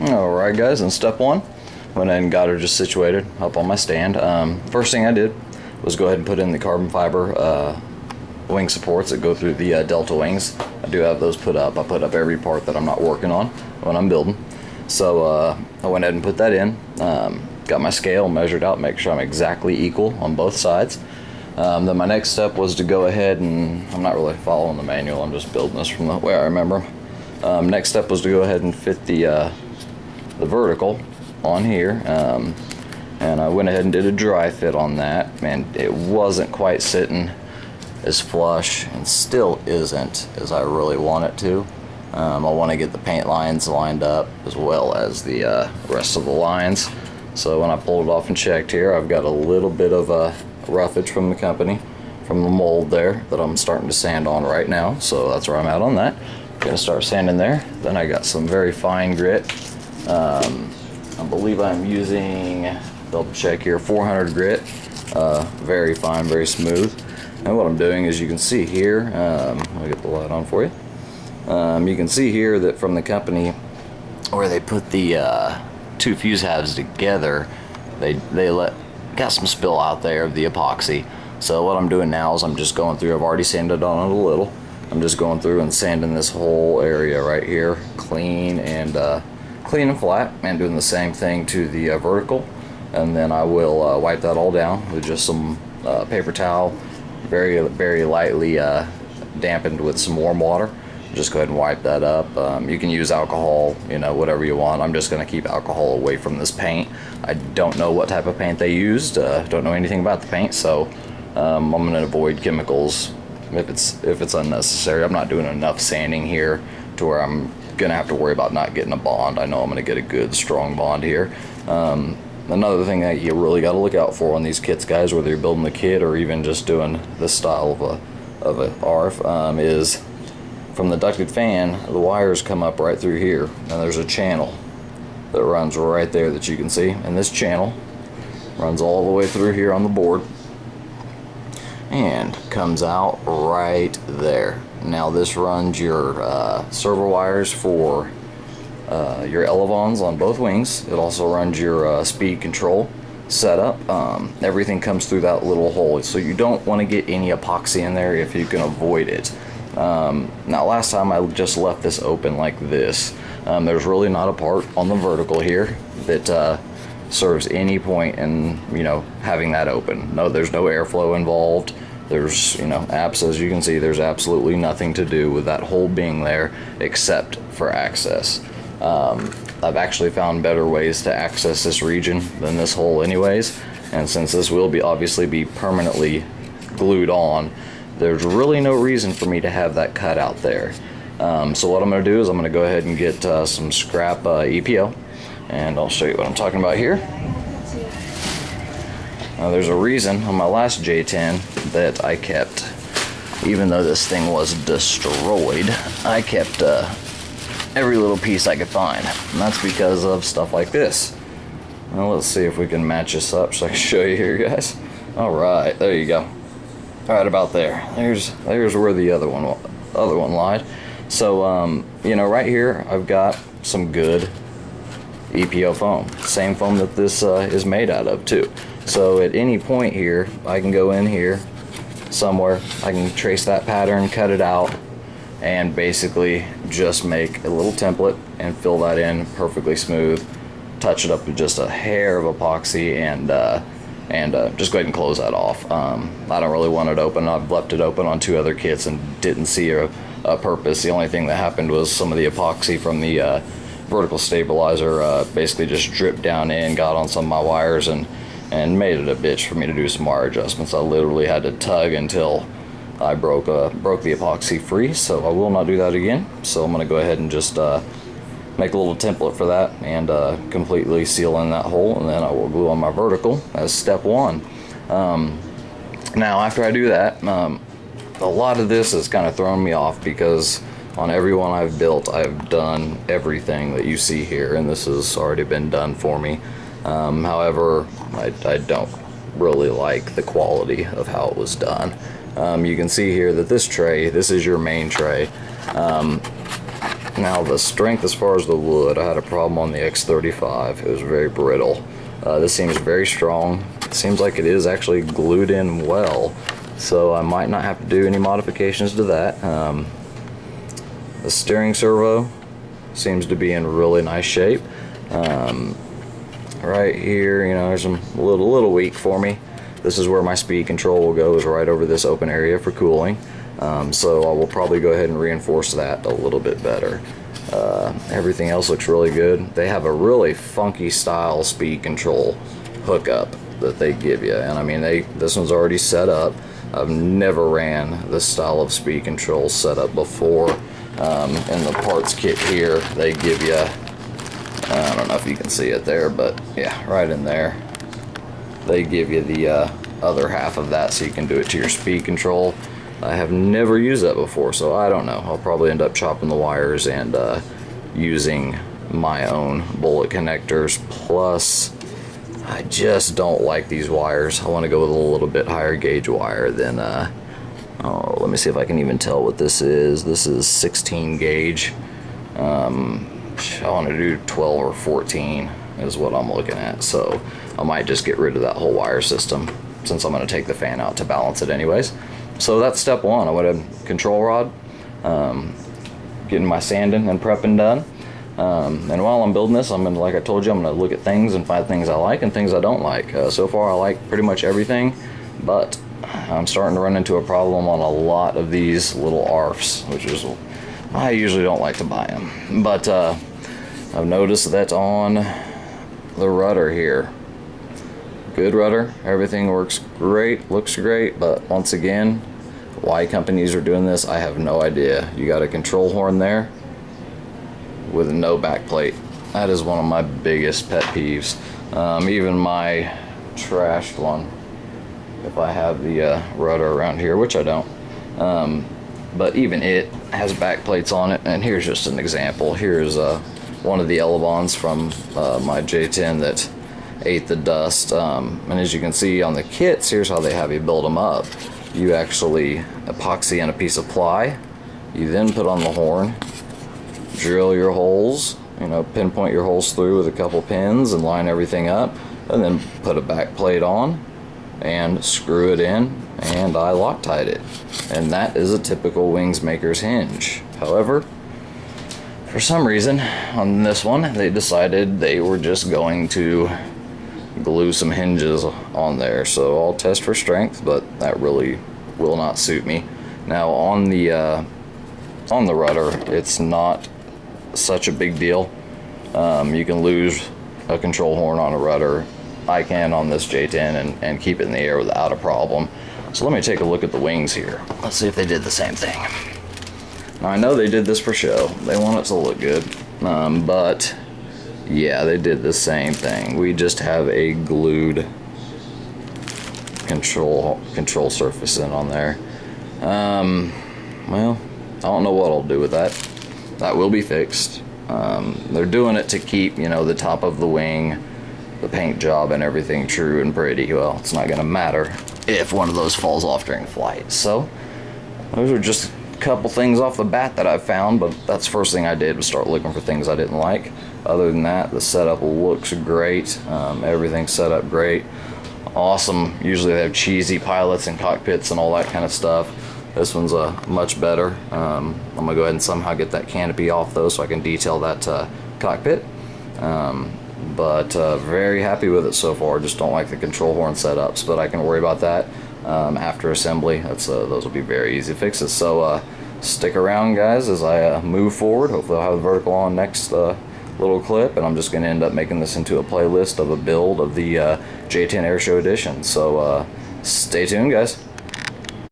Alright guys, in step one, went ahead and got her just situated up on my stand. First thing I did was go ahead and put in the carbon fiber wing supports that go through the Delta wings. I do have those put up. I put up every part that I'm not working on when I'm building. So I went ahead and put that in. Got my scale measured out, make sure I'm exactly equal on both sides. Then my next step was to go ahead and, I'm not really following the manual, I'm just building this from the way I remember. Next step was to go ahead and fit the vertical on here, and I went ahead and did a dry fit on that. Man, it wasn't quite sitting as flush, and still isn't as I really want it to. I want to get the paint lines lined up as well as the rest of the lines. So when I pulled it off and checked here, I've got a little bit of roughage from the company, from the mold there, that I'm starting to sand on right now. So that's where I'm at on that. Gonna start sanding there. Then I got some very fine grit. I believe I'm using, double check here, 400 grit. Very fine, very smooth. And what I'm doing is, you can see here, I'll get the light on for you. You can see here that from the company where they put the two fuse halves together, they got some spill out there of the epoxy. So what I'm doing now is I'm just going through, I've already sanded on it a little. I'm just going through and sanding this whole area right here clean and flat, and doing the same thing to the vertical. And then I will wipe that all down with just some paper towel, very lightly dampened with some warm water. Just go ahead and wipe that up. You can use alcohol, you know, whatever you want. I'm just going to keep alcohol away from this paint. I don't know what type of paint they used. Don't know anything about the paint, so I'm going to avoid chemicals if it's unnecessary. I'm not doing enough sanding here to where I'm gonna have to worry about not getting a bond. I know I'm gonna get a good strong bond here. Another thing that you really got to look out for on these kits, guys, whether you're building the kit or even just doing this style of a ARF, is from the ducted fan, the wires come up right through here, and there's a channel that runs right there that you can see, and this channel runs all the way through here on the board and comes out right there. Now this runs your servo wires for your elevons on both wings. It also runs your speed control setup. Everything comes through that little hole, so you don't want to get any epoxy in there if you can avoid it. Now last time I just left this open like this. There's really not a part on the vertical here that serves any point in, you know, having that open. No, there's no airflow involved. There's, you know, as you can see, there's absolutely nothing to do with that hole being there except for access. I've actually found better ways to access this region than this hole anyways, and since this will obviously be permanently glued on, there's really no reason for me to have that cut out there. So what I'm going to do is I'm going to go ahead and get some scrap EPO, and I'll show you what I'm talking about here. Now there's a reason on my last J10 that I kept, even though this thing was destroyed, I kept every little piece I could find, and that's because of stuff like this. Well, let's see if we can match this up so I can show you here, guys. Alright, there you go. Right about there. There's where the other one lied. So you know, right here I've got some good EPO foam, same foam that this is made out of too. So at any point here, I can go in here somewhere, I can trace that pattern, cut it out, and basically just make a little template and fill that in perfectly smooth, touch it up with just a hair of epoxy, and just go ahead and close that off. I don't really want it open. I've left it open on 2 other kits and didn't see a purpose. The only thing that happened was some of the epoxy from the vertical stabilizer basically just dripped down in, got on some of my wires, and made it a bitch for me to do some wire adjustments. I literally had to tug until I broke the epoxy free, so I will not do that again. So I'm going to go ahead and just make a little template for that and completely seal in that hole, and then I will glue on my vertical as step 1. Now after I do that, a lot of this has kind of thrown me off because on every one I've built, I've done everything that you see here, and this has already been done for me. However, I don't really like the quality of how it was done. You can see here that this tray, this is your main tray. Now the strength as far as the wood, I had a problem on the X35. It was very brittle. This seems very strong. It seems like it is actually glued in well, so I might not have to do any modifications to that. The steering servo seems to be in really nice shape. Right here, you know, there's a little weak for me. This is where my speed control will go, is right over this open area for cooling. So I will probably go ahead and reinforce that a little bit better. Everything else looks really good. They have a really funky style speed control hookup that they give you, and I mean, this one's already set up. I've never ran this style of speed control setup before. In the parts kit here, they give you, I don't know if you can see it there, but yeah, right in there, they give you the other half of that so you can do it to your speed control. I have never used that before, so I don't know. I'll probably end up chopping the wires and using my own bullet connectors. Plus, I just don't like these wires. I want to go with a little bit higher gauge wire than, oh, let me see if I can even tell what this is. This is 16 gauge. I want to do 12 or 14 is what I'm looking at, so I might just get rid of that whole wire system since I'm going to take the fan out to balance it anyways. So that's step one. I went a control rod, getting my sanding and prepping done. And while I'm building this, like I told you, I'm going to look at things and find things I like and things I don't like. So far I like pretty much everything, but I'm starting to run into a problem on a lot of these little ARFs, which is, I usually don't like to buy them. But I've noticed that on the rudder here, good rudder, everything works great, looks great, but once again, why companies are doing this, I have no idea. You got a control horn there with no back plate. That is one of my biggest pet peeves. Even my trashed one, if I have the rudder around here, which I don't, but even it has back plates on it. And here's just an example. Here's one of the elevons from my J10 that ate the dust, and as you can see on the kits, here's how they have you build them up. You actually epoxy in a piece of ply, you then put on the horn, drill your holes, you know, pinpoint your holes through with a couple pins and line everything up, and then put a back plate on and screw it in, and I Loctite it. And that is a typical Wings Maker's hinge. However, for some reason on this one, they decided they were just going to glue some hinges on there. So I'll test for strength, but that really will not suit me. Now on the rudder, it's not such a big deal. You can lose a control horn on a rudder. I can on this J10 and keep it in the air without a problem. So let me take a look at the wings here. Let's see if they did the same thing. Now I know they did this for show. They want it to look good, but yeah, they did the same thing. We just have a glued control surface in on there. Well, I don't know what I'll do with that. That will be fixed. They're doing it to keep, you know, the top of the wing, the paint job and everything true and pretty. Well, it's not gonna matter if one of those falls off during flight. So those are just a couple things off the bat that I found, but that's the first thing I did was start looking for things I didn't like. Other than that, the setup looks great. Everything's set up great. Awesome. Usually they have cheesy pilots and cockpits and all that kind of stuff. This one's much better. I'm gonna go ahead and somehow get that canopy off though, so I can detail that cockpit. But very happy with it so far. Just don't like the control horn setups, but I can worry about that after assembly. Those will be very easy fixes. So stick around, guys, as I move forward. Hopefully I'll have the vertical on next little clip, and I'm just going to end up making this into a playlist of a build of the J-10 Airshow Edition. So stay tuned, guys.